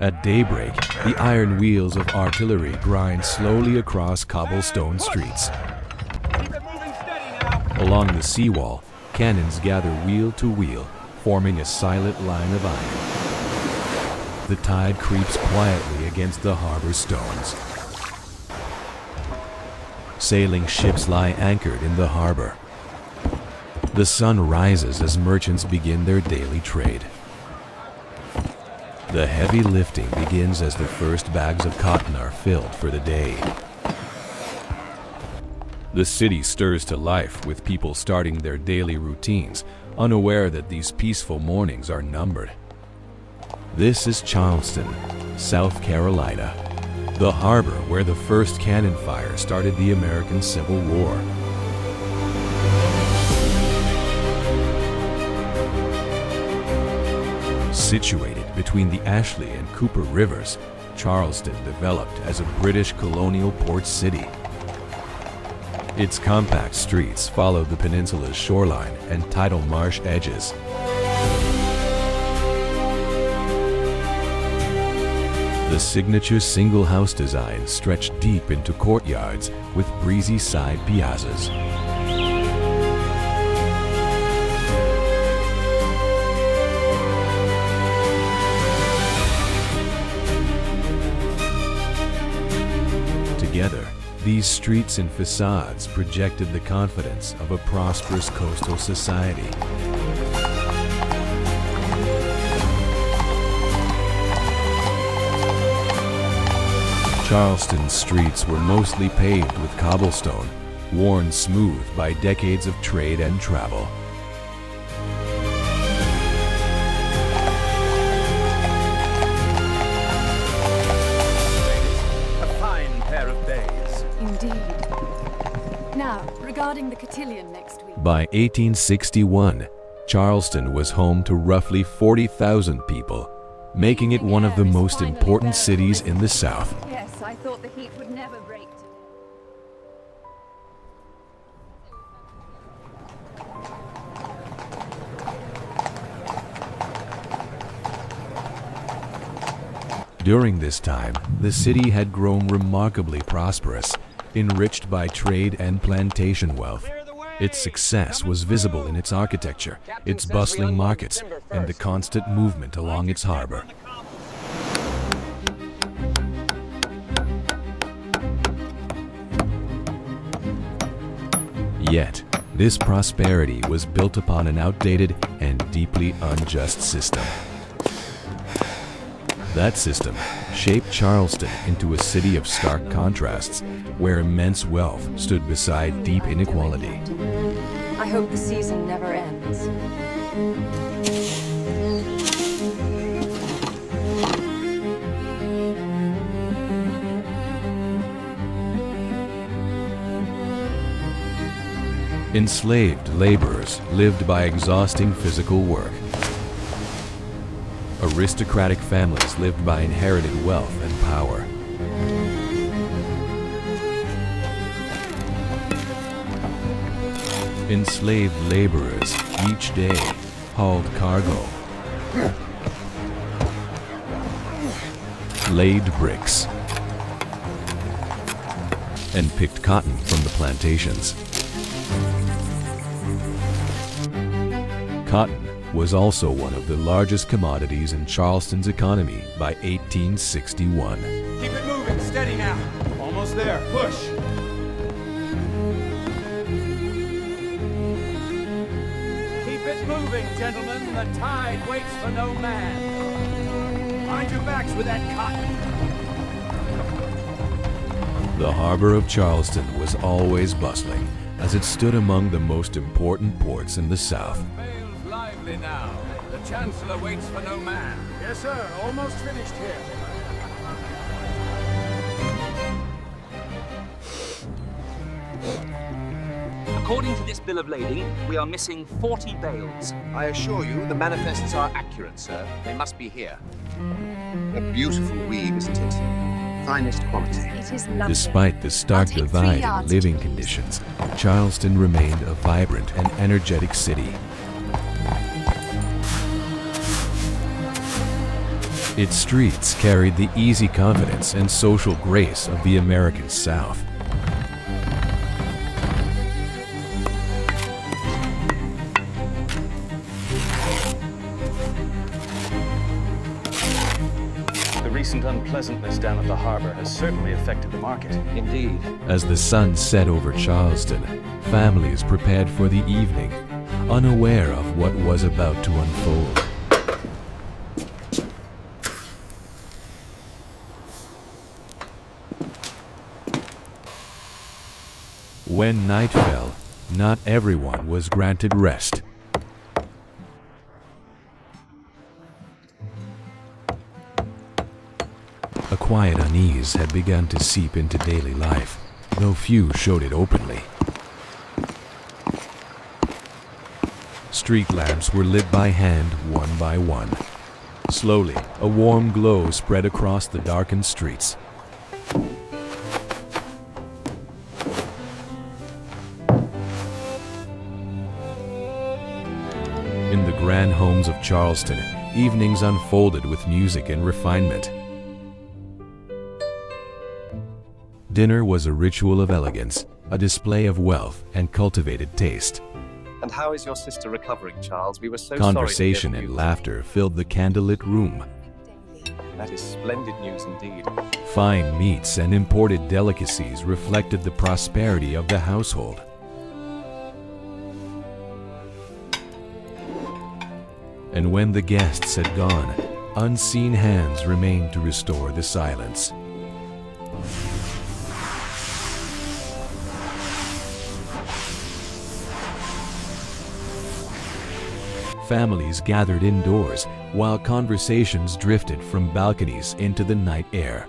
At daybreak, the iron wheels of artillery grind slowly across cobblestone streets. Along the seawall, cannons gather wheel to wheel, forming a silent line of iron. The tide creeps quietly against the harbor stones. Sailing ships lie anchored in the harbor. The sun rises as merchants begin their daily trade. The heavy lifting begins as the first bags of cotton are filled for the day. The city stirs to life with people starting their daily routines, unaware that these peaceful mornings are numbered. This is Charleston, South Carolina, the harbor where the first cannon fire started the American Civil War. Situated between the Ashley and Cooper rivers, Charleston developed as a British colonial port city. Its compact streets followed the peninsula's shoreline and tidal marsh edges. The signature single-house design stretched deep into courtyards with breezy side piazzas. Together, these streets and facades projected the confidence of a prosperous coastal society. Charleston's streets were mostly paved with cobblestone, worn smooth by decades of trade and travel. Now, regarding the cotillion next week. By 1861, Charleston was home to roughly 40,000 people, making it one of the most important cities in the South. Yes, I thought the heat would never break today. During this time, the city had grown remarkably prosperous, enriched by trade and plantation wealth. Its success was visible in its architecture, its bustling markets, and the constant movement along its harbor. Yet, this prosperity was built upon an outdated and deeply unjust system. That system shaped Charleston into a city of stark contrasts, where immense wealth stood beside deep inequality. I hope the season never ends. Enslaved laborers lived by exhausting physical work. Aristocratic families lived by inherited wealth and power. Enslaved laborers each day hauled cargo, laid bricks, and picked cotton from the plantations. Cotton was also one of the largest commodities in Charleston's economy by 1861. Keep it moving, steady now. Almost there, push. Keep it moving, gentlemen. The tide waits for no man. Mind your backs with that cotton. The harbor of Charleston was always bustling, as it stood among the most important ports in the South. Now. The Chancellor waits for no man. Yes, sir. Almost finished here. According to this bill of lading, we are missing 40 bales. I assure you, the manifests are accurate, sir. They must be here. A beautiful weave, isn't it? Finest quality. It is lovely. Despite the stark divide in living conditions, Charleston remained a vibrant and energetic city. Its streets carried the easy confidence and social grace of the American South. The recent unpleasantness down at the harbor has certainly affected the market. Indeed. As the sun set over Charleston, families prepared for the evening, unaware of what was about to unfold. When night fell, not everyone was granted rest. A quiet unease had begun to seep into daily life, though few showed it openly. Street lamps were lit by hand, one by one. Slowly, a warm glow spread across the darkened streets. In the grand homes of Charleston, evenings unfolded with music and refinement. Dinner was a ritual of elegance, a display of wealth and cultivated taste. And how is your sister recovering, Charles? We were so Conversation sorry to hear and the news. laughter filled the candlelit room. That is splendid news indeed. Fine meats and imported delicacies reflected the prosperity of the household. And when the guests had gone, unseen hands remained to restore the silence. Families gathered indoors, while conversations drifted from balconies into the night air.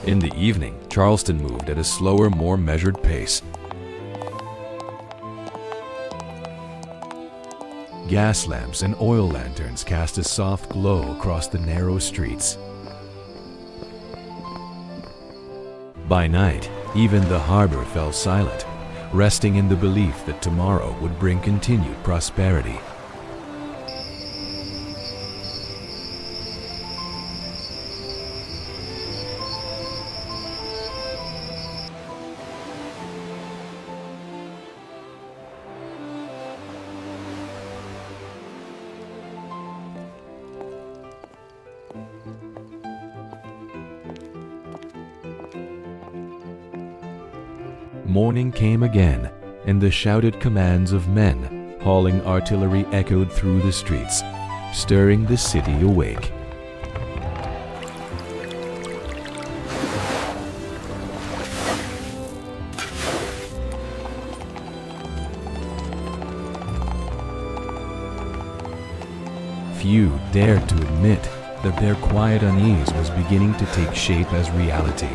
In the evening, Charleston moved at a slower, more measured pace. Gas lamps and oil lanterns cast a soft glow across the narrow streets. By night, even the harbor fell silent, resting in the belief that tomorrow would bring continued prosperity. Morning came again, and the shouted commands of men hauling artillery echoed through the streets, stirring the city awake. Few dared to admit that their quiet unease was beginning to take shape as reality.